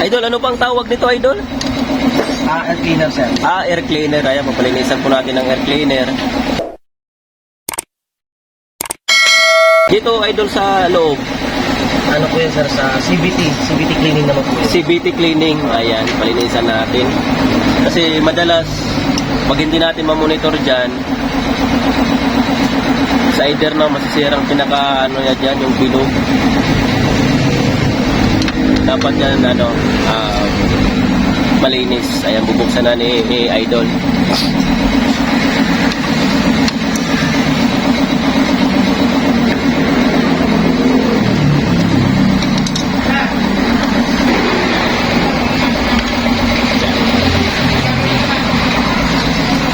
Idol, ano pang tawag nito, Idol? Air cleaner, sir. Air cleaner. Ayan, papalinisan po natin ng air cleaner. Dito, Idol, sa loob. Ano po yan, sir? Sa CBT cleaning naman po yun. CBT cleaning. Ayan, palinisan natin. Kasi madalas, pag hindi natin mamonitor dyan, sa either na masisirang pinaka ano yan dyan, yung bilog. Dapat yan malinis. Ayan, bubuksan na ni Idol.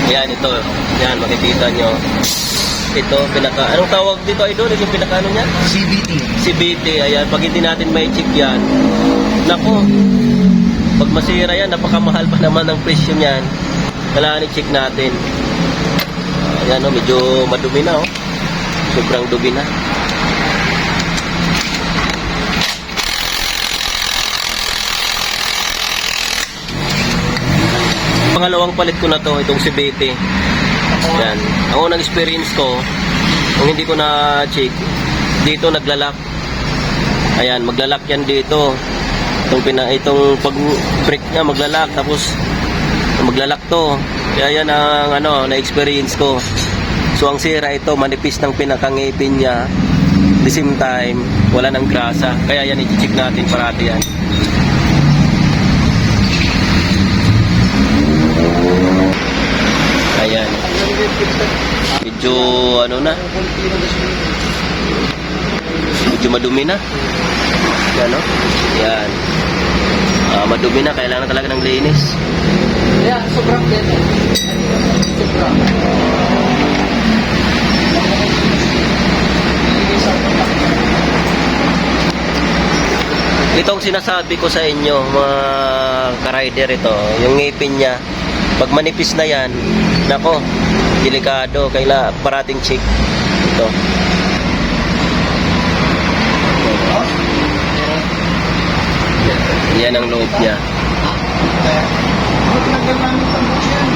Ayan, ito. Yan, makikita nyo. Ito, anong tawag dito, Idol? Ito yung pinaka ano niya? CBT. Ayan, pag hindi natin may check yan, nako, pag masira yan, napakamahal pa naman ang presyo niyan. Kailangan i-check natin. Ayan, medyo madumi na, sobrang dumi na. Pangalawang palit ko na to, itong CBT. Yan. Ang unang experience ko, kung hindi ko na check, dito naglalak. Ayan, maglalak yan dito. Itong pag-break niya maglalak, tapos maglalak to. Kaya yan ang na-experience ko. So ang sira ito, manipis ng pinakangipin niya. At the same time, wala ng grasa. Kaya yan, i-check natin parati yan. Ayan. Medyo medyo madumi na. Yan, no? Yan. Madumi na, kailangan talaga ng linis. Yeah, sobrang din. Sobrang. Itong sinasabi ko sa inyo, mga ka-rider, ito, yung ngipin niya, pag manipis na yan, nako, delikado, kailangan parating check. Ito. Yan ang loob niya.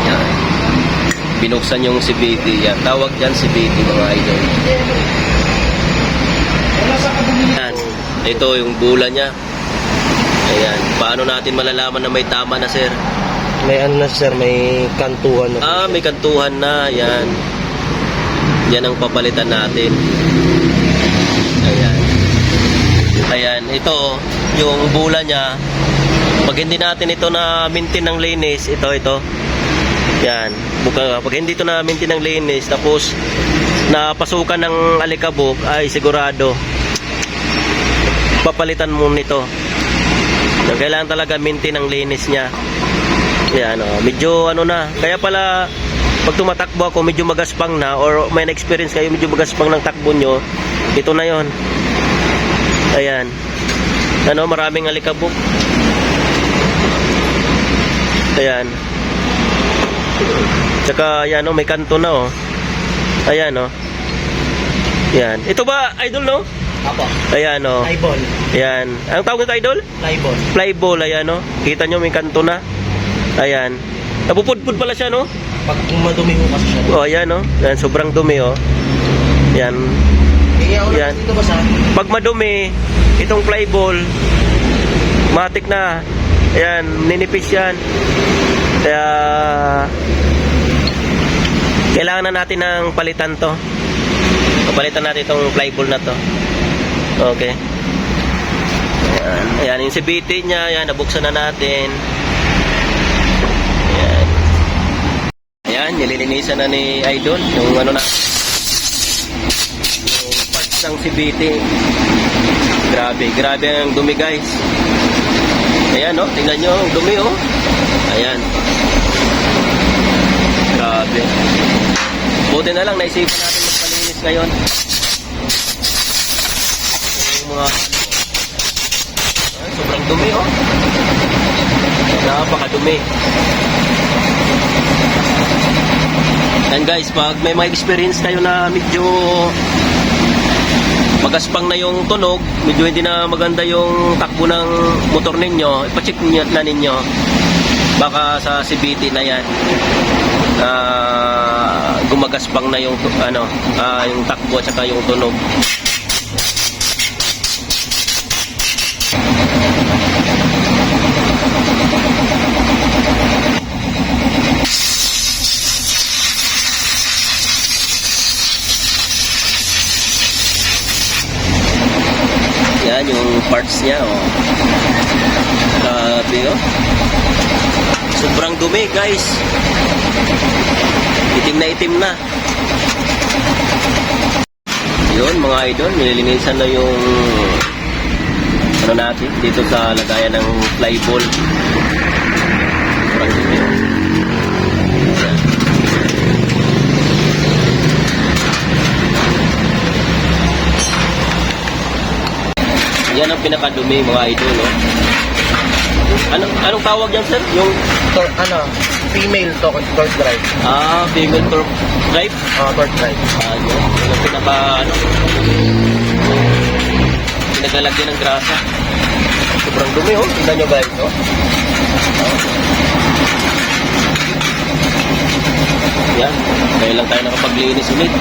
Yan. Binuksan yung CBT. Yan. Tawag yan CBT, mga idol. Yan. Ito yung bula niya. Ayan. Paano natin malalaman na may tama na, sir? May sir, may kantuhan na. May kantuhan na. Yan. Yan ang papalitan natin. Ayan. Ayan. Ito, yung bula niya. Pag hindi natin ito na maintain ng linis, ito. Yan. Pag hindi ito na maintain ng linis, tapos napasukan ng alikabok, ay sigurado papalitan mo nito. Kailangan talaga maintain ang linis niya. Yan, medyo na. Kaya pala pag tumatakbo ako, medyo magaspang na, or may na-experience kayo medyo magaspang ng takbo nyo, ito na yon. Ayan. Maraming alikabok. Ayan. Tsaka yan, may kanto na, Ayan, Yan. Ito ba, Idol, no? Apo. Ayan, Flyball. Ayan. Anong tawag nito, Idol? Flyball. Flyball, ayan, Kita nyo, may kanto na. Ayan. Napupudpud pala siya, no? Pag madumi mo kasi siya. Ayan, Ayan, sobrang dumi, Yan. Yan. Dito ba sa? Pag madumi, itong flyball, matik na. Ayan, ninipis yan. Kaya kailangan na natin ng palitan to. Palitan natin itong flyball na to. Okay. Ayan, ayan yung CBT niya. Ayan, nabuksan na natin. Ayan. Ayan, nililinisan na ni Idol yung yung parts ng CBT. Grabe ang dumi, guys. Ayan, tingnan nyo ang dumi, Ayan. Grabe. Buti na lang, naisipan natin magpalinis ngayon. Yung mga sobrang dumi, napakadumi. And guys, pag may mga experience kayo na medyo magaspang na yung tunog, medyo hindi na maganda yung takbo ng motor ninyo, ipacheck niyo na ninyo. Baka sa CVT na yan, gumagaspang na yung yung takbo at saka yung tunog. Yan yung parts niya, oh. Grabe, oh. Sobrang dumi, guys. Itim na itim na. Yun, mga idol, nililinisan na yung natin dito sa lagayan ng flyball. Sobrang dumi, oh. Yan ang pinakadumi, mga idol, oh. Anong tawag yan, sir? Yung female torque drive. Female torque drive? Torque drive. Yun. Yung pinagalagyan ng grasa. Sobrang dumi, oh. Tignan nyo guys, oh. Yan. Kaya lang tayo nakapaglinis ulit.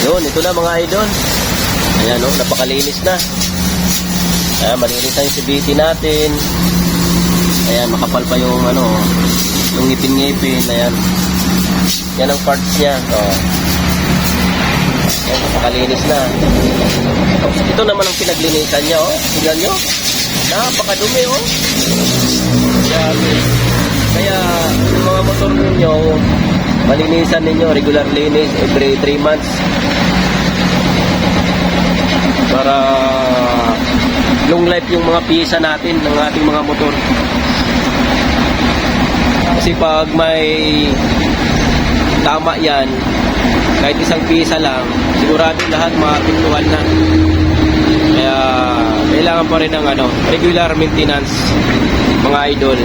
Yun, ito na mga idol. Ayan, oh, napakalinis na. Ayan, malinis na yung CVT natin. Ayan, makapal pa yung yung ngipin-ngipin. Ayan. Yan ang parts niya. Oh. Ayan, napakalinis na. Ito naman ang pinaglinisan niya, oh. Tingnan nyo. Napakadumi, oh. Kaya, yung mga motor ninyo, malinisan ninyo, regular linis, every 3 months. Para long life yung mga piyesa natin ng ating mga motor. Kasi pag may tama yan, kahit isang piyesa lang, sigurado lahat makapintuan na. Kaya kailangan pa rin ng regular maintenance, mga idol.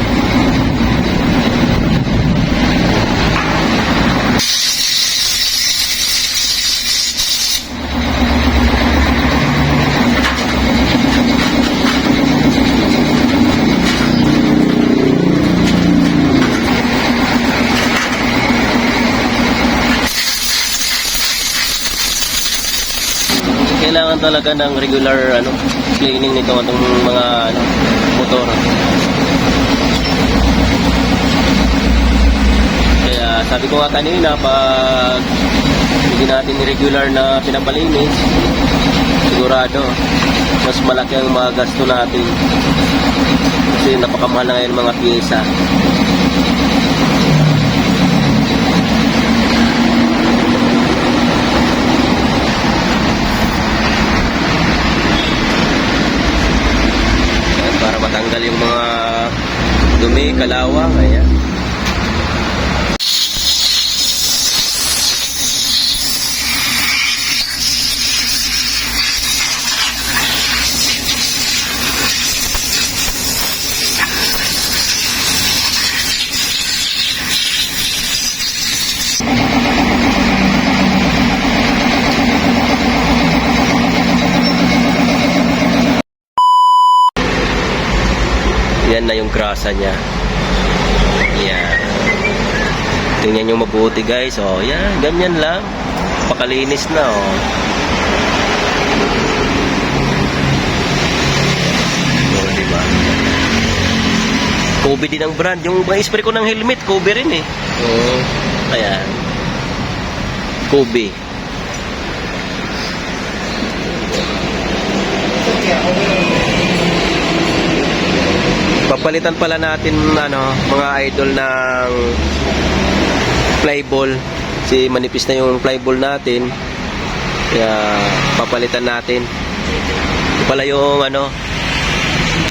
Kailangan talaga ng regular cleaning nito itong mga motor. Kaya sabi ko nga kanina, pag hindi natin regular na pinapalinis, sigurado mas malaki ang mga gasto natin. Kasi napakamahal na ngayon mga piyesa. Matanggal yung mga dumi, kalawang, ayan. Yan na yung grasa niya. Yan. Tingnan nyo mabuti guys. Oh, yan. Ganyan lang. Pakalinis na. Oh. Oh, diba? Kobe din ang brand. Yung spray ko ng helmet, Kobe rin eh. Oh. Ayan. Kobe. Papalitan pala natin mga idol ng flyball. Kasi manipis na yung flyball natin. Kaya papalitan natin. Ito pala yung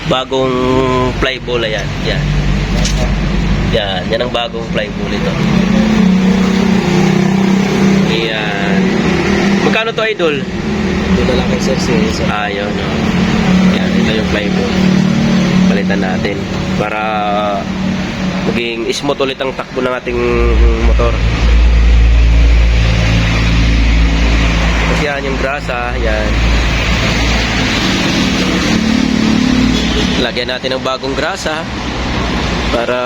bagong flyball. Ayan. Yan. Yan ang bagong flyball ito. Ayan. Magkano to, idol? Doon na lang kay sir si sir. Ayun, no. Yan, ito yung plywood. Palitan natin para maging smooth ulit ang takbo ng ating motor. Kasi yan yung grasa, yan. Lagyan natin ng bagong grasa para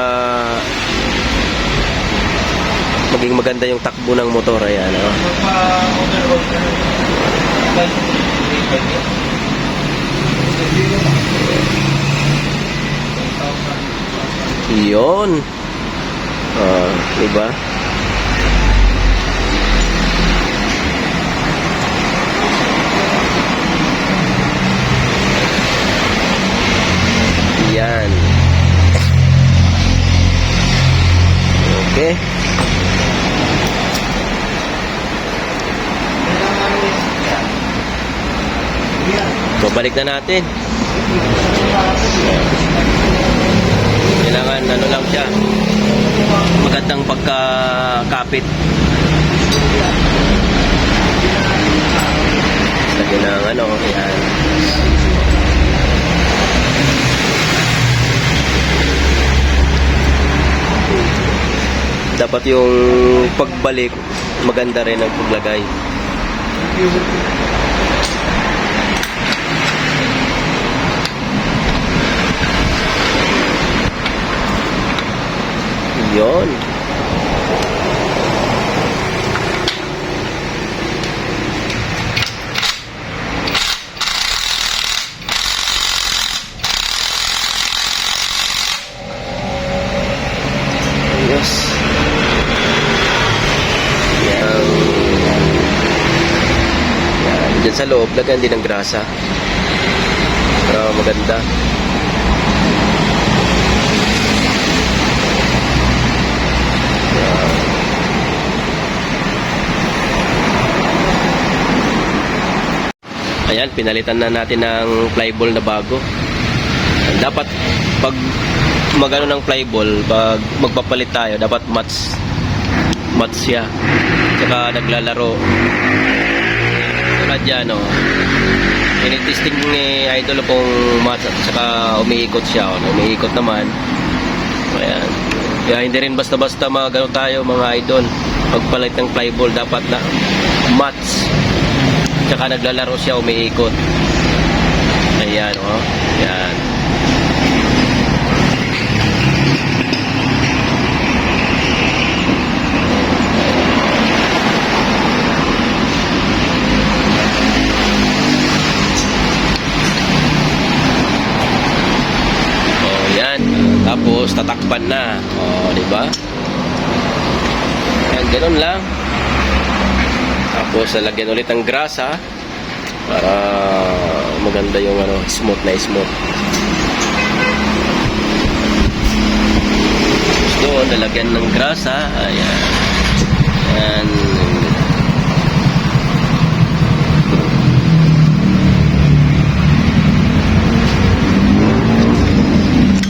maging maganda yung takbo ng motor. Ayan, oh. Magpa-overhaul ka na. Yun. Diba? Yan. Okay. Babalik na natin. Kailangan ano lang siya, magandang pagkakapit. Lagyan ng ano, yan. Dapat yung pagbalik maganda rin ang paglagay. Yun. Yes. Yan. Diyan sa loob, lagyan din ng grasa. Para maganda. Ayan, pinalitan na natin ng flyball na bago. Dapat pag magano ng flyball, pag magpapalit tayo, dapat match siya. Tsaka naglalaro. Tulad yan, oh. Tinitesting ni idol kung match at saka umiikot siya. Umiikot naman. Ayan. Kaya hindi rin basta-basta magano tayo mga idol. Pagpalit ng flyball, dapat na match. Tsaka naglalaro siya, umiikot. Ayan, oh. Ayan. Oh, yan. Tapos tatakpan na. Oh, di ba? Ayan, ganun lang. Tapos lalagyan ulit ng grasa para maganda yung ano, smooth na smooth. Tapos doon lalagyan ng grasa. Ayan. Ayan.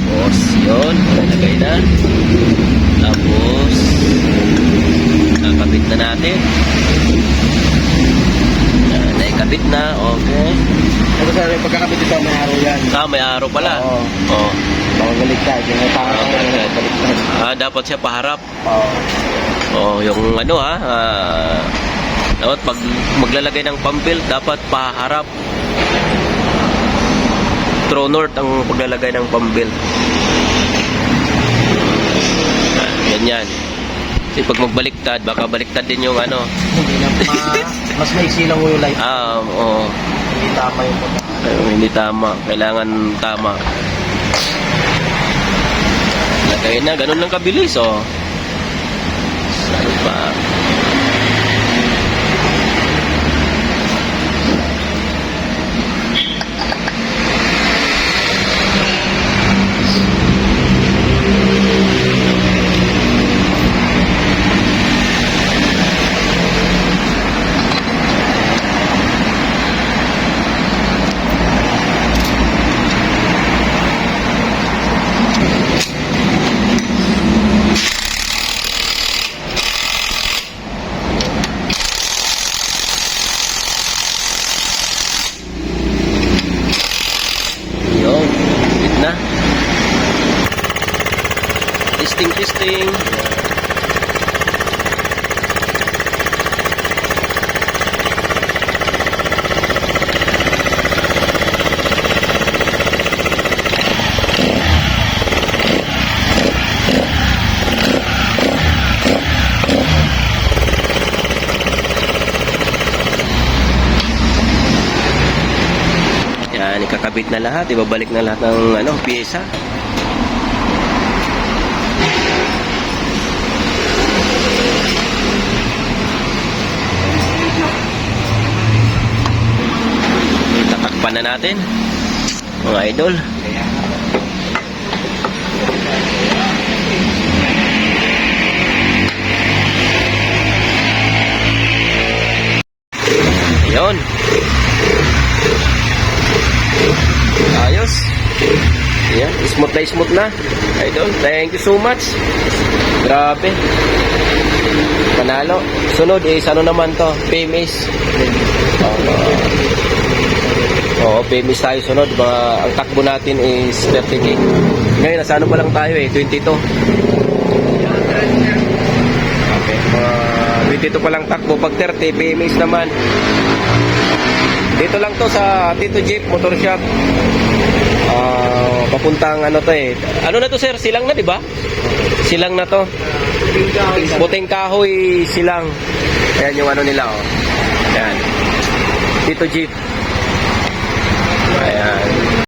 Tapos yun, lalagay na. Tapos kakabit na natin. Naikabit na, okay. Ito sir, pagkakabit ito, may araw yan. May araw pala. Oo. Oh. Baliktad, yung baliktad. Dapat siya paharap. Oo. Oh, yung ano dapat pag maglalagay ng pambil, dapat paharap. True north ang paglalagay ng pambil. Ganyan. Kasi pag magbaliktad, baka baliktad din yung ano. Hindi na mas maiksi lang yung light. Oo. Hindi tama yung pagkakabit. Hindi tama. Kailangan tama. Lagay na, ganun lang kabilis, oh. Ano pa? na. Testing. Yan, ikakabit na lahat, ibabalik na lahat ng pyesa. Tatakpan na natin, mga idol. Yun. Ayos. Yan, smooth na. Idol, thank you so much. Grabe. Panalo. Sunod is ano naman to? PMS. PMS tayo sunod. Ang takbo natin is 30K. Ngayon, nasa ano pa lang tayo 22. Okay. 22 pa lang takbo. Pag 30, PMS naman. Dito lang to sa Tito Jeep Motor Shop. Papuntang ano to Ano na to sir? Silang na, di ba? Silang na to. Puting kahoy silang. Ayan yung ano nila Ayan. Tito Jeep. Ayan.